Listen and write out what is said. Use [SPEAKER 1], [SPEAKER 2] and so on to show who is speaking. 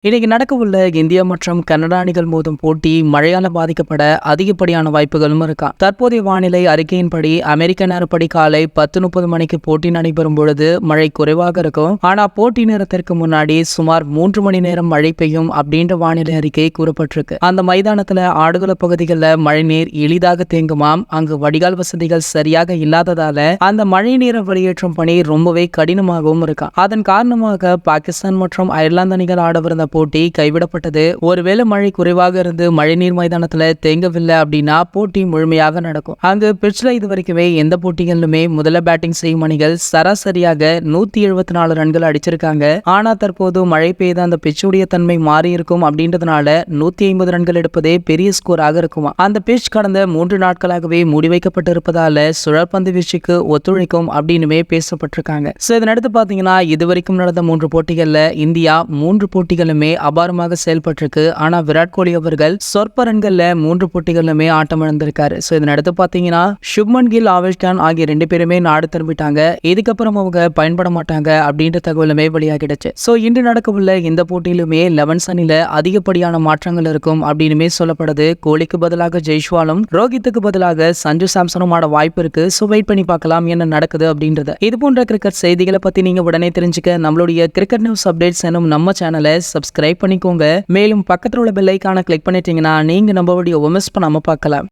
[SPEAKER 1] இன்னைக்கு நடக்கவுள்ள இந்தியா மற்றும் கனடா அணிகள் மோதும் போட்டி மழையால பாதிக்கப்பட அதிகப்படியான வாய்ப்புகளும் இருக்கா. தற்போதைய வானிலை அறிக்கையின்படி அமெரிக்க நேரப்படி காலை 10:30 மணிக்கு போட்டி நடைபெறும் பொழுது மழை குறைவாக இருக்கும். ஆனா போட்டி நேரத்திற்கு முன்னாடி சுமார் 3 மணி நேரம் மழை பெய்யும் அப்படின்ற வானிலை அறிக்கை கூறப்பட்டிருக்கு. அந்த மைதானத்துல ஆடுகள பகுதிகளில் மழை நீர் எளிதாக தேங்குமாம். அங்கு வடிகால் வசதிகள் சரியாக இல்லாததால அந்த மழை நீரை வெளியேற்றும் பணி ரொம்பவே கடினமாகவும் இருக்கா. அதன் காரணமாக பாகிஸ்தான் மற்றும் அயர்லாந்து அணிகள் ஆடவிருந்த போட்டி கைவிடப்பட்டது. ஒருவேளை மழை குறைவாக இருந்து மழைநீர் மைதானத்துல தேங்கவில்லை அப்படின்னா போட்டி முழுமையாக நடக்கும். அங்கு பிட்ச்ல இதுவரைக்குமே எந்த போட்டிகளிலுமே முதல்ல பேட்டிங் செய்யும் அணிகள் சராசரியாக 174 ரன்கள் அடிச்சிருக்காங்க. ஆனா தற்போது மழை பெய்த அந்த பிச்சுடைய தன்மை மாறி இருக்கும் அப்படின்றதுனால 150 ரன்கள் எடுப்பதே பெரிய ஸ்கோராக இருக்குமா. அந்த பிட்ச் கடந்த 3 நாட்களாகவே மூடி வைக்கப்பட்டிருப்பதால சுழற்பந்து வீச்சுக்கு ஒத்துழைக்கும் அப்படின்னுமே பேசப்பட்டிருக்காங்க. இதனடுத்து பாத்தீங்கன்னா இதுவரைக்கும் நடந்த 3 போட்டிகள்ல இந்தியா 3 போட்டிகளுமே அபாரமாக செயல்பட்டிருக்கு. ஆனா விராட் கோலி அவர்கள் சொற்ப ரன்கள்ல 3 போட்டிகளுமே ஆட்டம் இழந்திருக்காரு. இதனடுத்து பாத்தீங்கன்னா சுப்மன் கில், ஆவேஷ் கான் ஆகிய 2 பேருமே நாடு திரும்பிட்டாங்க. இதுக்கப்புறம் அவங்க பயன்பட மாட்டாங்க அப்படின்ற தகவலுமே வெளியாகிடுச்சு. இன்று நடக்கவுள்ள இந்த போட்டியிலுமே 11 அணில அதிகப்படியான மாற்றங்கள் இருக்கும் அப்படின்னுமே சொல்லப்படுது. கோலிக்கு பதிலாக ஜெய்ஸ்வாலும் ரோஹித்துக்கு பதிலாக சஞ்சு சாம்சனும் ஆட வாய்ப்பு இருக்கு. வெயிட் பண்ணி பார்க்கலாம் என்ன நடக்குது அப்படின்றது. இது போன்ற கிரிக்கெட் செய்திகளை பத்தி நீங்க உடனே தெரிஞ்சுக்க நம்மளுடைய கிரிக்கெட் நியூஸ் அப்டேட்ஸ் எனும் நம்ம சேனலை சப்ஸ்கிரைப் பண்ணிக்கோங்க. மேலும் பக்கத்துல உள்ள பெல் ஐகானை கிளிக் பண்ணிட்டீங்கன்னா நீங்க நம்ம வீடியோவை மிஸ் பண்ணாம பார்க்கலாம்.